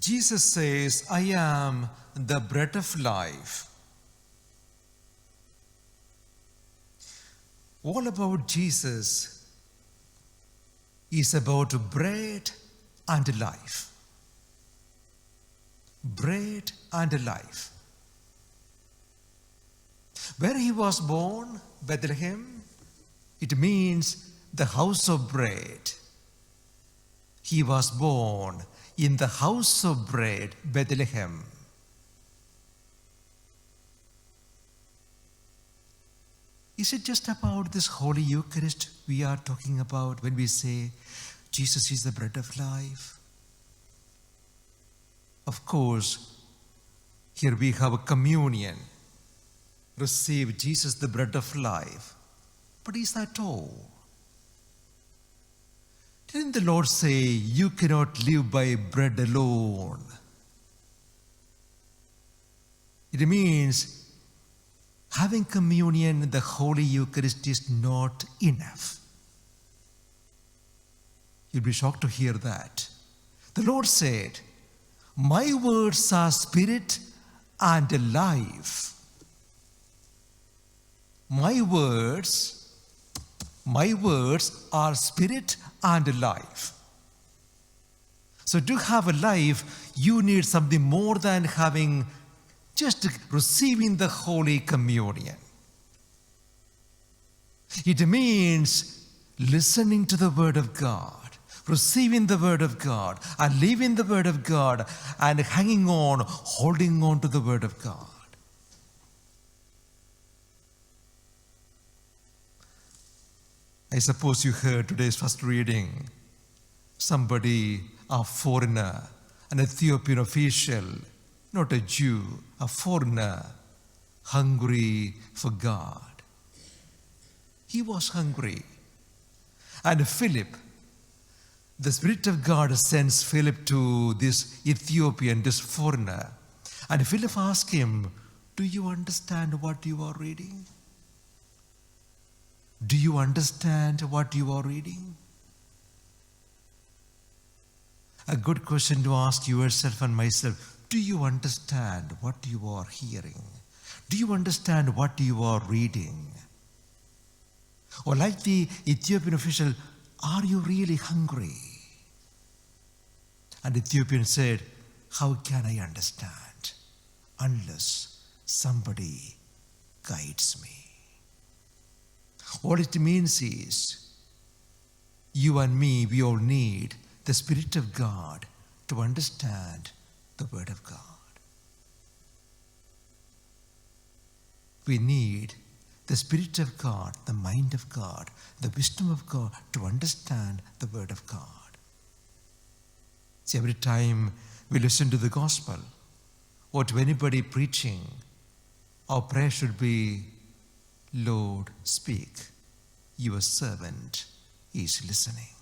Jesus says, I am the bread of life. All about Jesus is about bread and life. Bread and life. Where he was born, Bethlehem, it means the house of bread. He was born in the house of bread, Bethlehem. Is it just about this Holy Eucharist we are talking about when we say Jesus is the bread of life? Of course, here we have a communion. Receive Jesus, the bread of life. But is that all? Didn't the Lord say, you cannot live by bread alone? It means having communion in the Holy Eucharist is not enough. You'll be shocked to hear that. The Lord said, my words are spirit and life. My words are spirit and life. So to have a life, you need something more than having just receiving the Holy Communion. It means listening to the Word of God, receiving the Word of God, and living the Word of God, and hanging on, holding on to the Word of God. I suppose you heard today's first reading. Somebody, a foreigner, an Ethiopian official, not a Jew, a foreigner, hungry for God. He was hungry. And Philip, the Spirit of God sends Philip to this Ethiopian, this foreigner. And Philip asked him, do you understand what you are reading? Do you understand what you are reading? A good question to ask yourself and myself. Do you understand what you are hearing? Do you understand what you are reading? Or like the Ethiopian official, are you really hungry? And the Ethiopian said, how can I understand unless somebody guides me? What it means is, you and me, we all need the Spirit of God to understand the Word of God. We need the Spirit of God, the mind of God, the wisdom of God to understand the Word of God. See, every time we listen to the gospel or to anybody preaching, our prayer should be, Lord, speak. Your servant is listening.